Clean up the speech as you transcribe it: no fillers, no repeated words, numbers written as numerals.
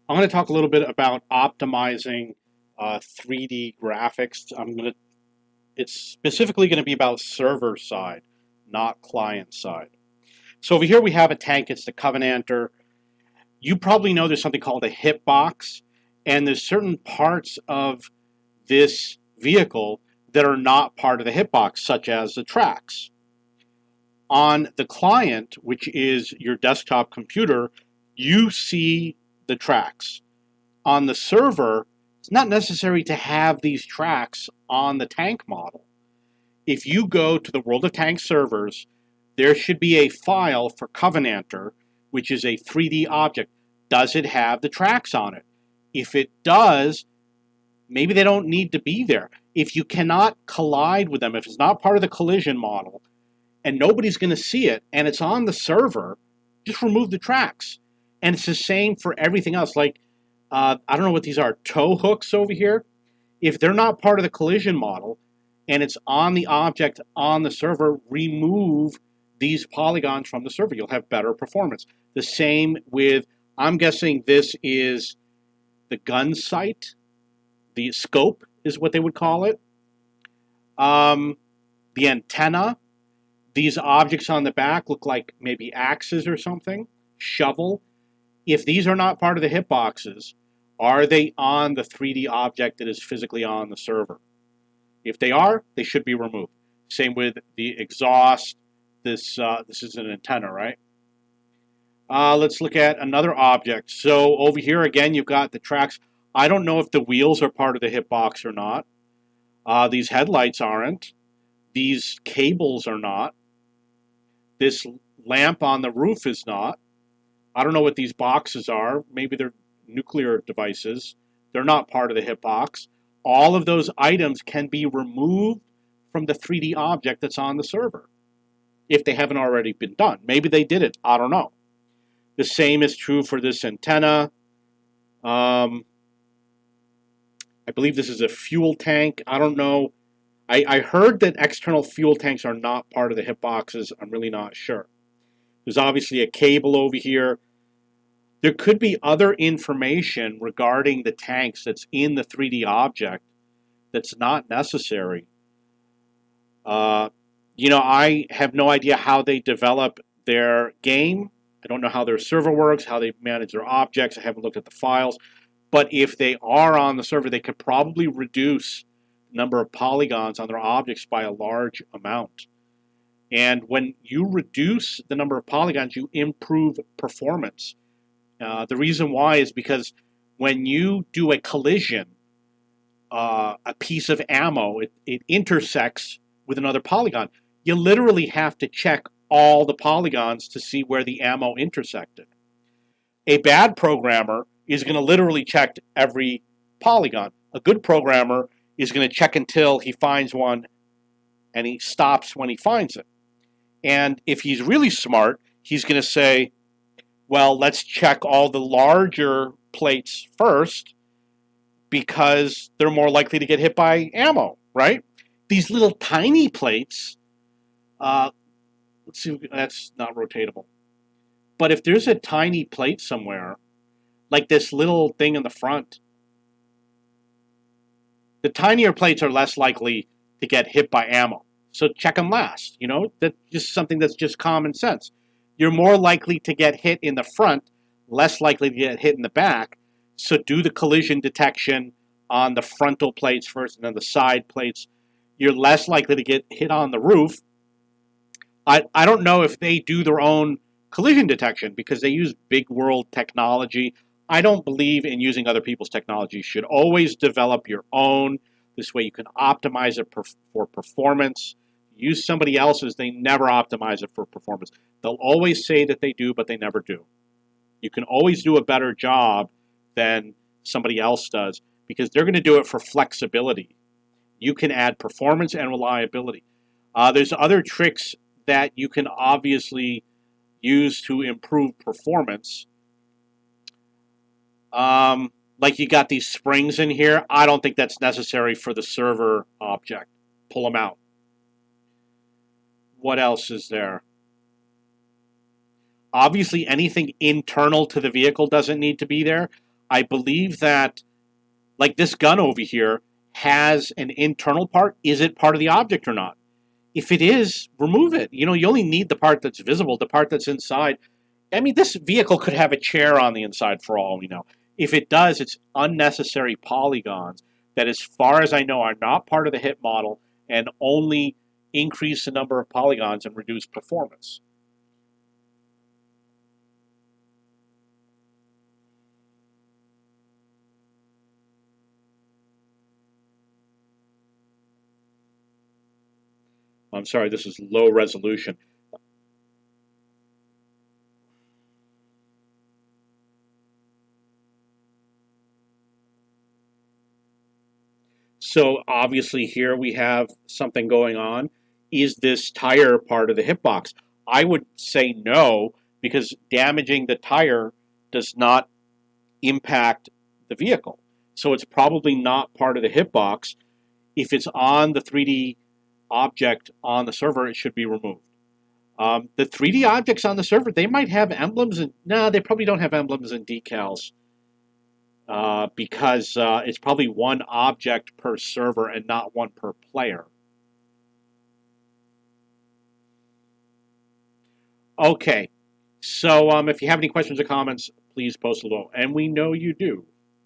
I'm going to talk a little bit about optimizing 3D graphics. It's specifically going to be about server side, not client side. So over here we have a tank. It's the Covenanter. You probably know there's something called a hitbox, and there's certain parts of this vehicle that are not part of the hitbox, such as the tracks. On the client, which is your desktop computer, you see the tracks. On the server, it's not necessary to have these tracks on the tank model. If you go to the World of Tanks servers, there should be a file for Covenanter, which is a 3D object. Does it have the tracks on it? If it does, maybe they don't need to be there. If you cannot collide with them, if it's not part of the collision model, and nobody's going to see it, and it's on the server, just remove the tracks. And it's the same for everything else. Like, I don't know what these are, tow hooks over here. If they're not part of the collision model and it's on the object on the server, remove these polygons from the server. You'll have better performance. The same with, I'm guessing this is the gun sight, the scope is what they would call it. The antenna, these objects on the back look like maybe axes or something, shovel. If these are not part of the hitboxes, are they on the 3D object that is physically on the server? If they are, they should be removed. Same with the exhaust. This is an antenna, right? Let's look at another object. So over here again, you've got the tracks. I don't know if the wheels are part of the hitbox or not. These headlights aren't. These cables are not. This lamp on the roof is not. I don't know what these boxes are. Maybe they're nuclear devices. They're not part of the hitbox. All of those items can be removed from the 3D object that's on the server if they haven't already been done. Maybe they did it. I don't know. The same is true for this antenna. I believe this is a fuel tank. I don't know. I heard that external fuel tanks are not part of the hitboxes. I'm really not sure. There's obviously a cable over here. There could be other information regarding the tanks that's in the 3D object that's not necessary. Uh, I have no idea how they develop their game. I don't know how their server works, how they manage their objects. I haven't looked at the files. But if they are on the server, they could probably reduce the number of polygons on their objects by a large amount. And when you reduce the number of polygons, you improve performance. The reason why is because when you do a collision, a piece of ammo, it intersects with another polygon. You literally have to check all the polygons to see where the ammo intersected. A bad programmer is going to literally check every polygon. A good programmer is going to check until he finds one and he stops when he finds it. And if he's really smart, he's going to say, well, let's check all the larger plates first because they're more likely to get hit by ammo, right? These little tiny plates, uh, let's see, that's not rotatable. But if there's a tiny plate somewhere, like this little thing in the front, the tinier plates are less likely to get hit by ammo. So check them last. That's just something that's just common sense. You're more likely to get hit in the front, less likely to get hit in the back. So do the collision detection on the frontal plates first and then the side plates. You're less likely to get hit on the roof. I don't know if they do their own collision detection because they use big world technology. I don't believe in using other people's technology. You should always develop your own. This way you can optimize it for performance. Use somebody else's, they never optimize it for performance. They'll always say that they do, but they never do. You can always do a better job than somebody else does because they're going to do it for flexibility. You can add performance and reliability. There's other tricks that you can obviously use to improve performance. Like you got these springs in here. I don't think that's necessary for the server object. Pull them out. What else is there? Obviously, anything internal to the vehicle doesn't need to be there. I believe that, like this gun over here, has an internal part. Is it part of the object or not? If it is, remove it. You know, you only need the part that's visible, the part that's inside. I mean, this vehicle could have a chair on the inside for all we know. If it does, it's unnecessary polygons that, as far as I know, are not part of the HIP model and only increase the number of polygons and reduce performance. I'm sorry, this is low resolution. So obviously here we have something going on. Is this tire part of the hitbox? I would say no, because damaging the tire does not impact the vehicle. So it's probably not part of the hitbox. If it's on the 3D object on the server, it should be removed. The 3D objects on the server, they might have emblems, and no, they probably don't have emblems and decals, because it's probably one object per server and not one per player. Okay, so if you have any questions or comments, please post below, and we know you do.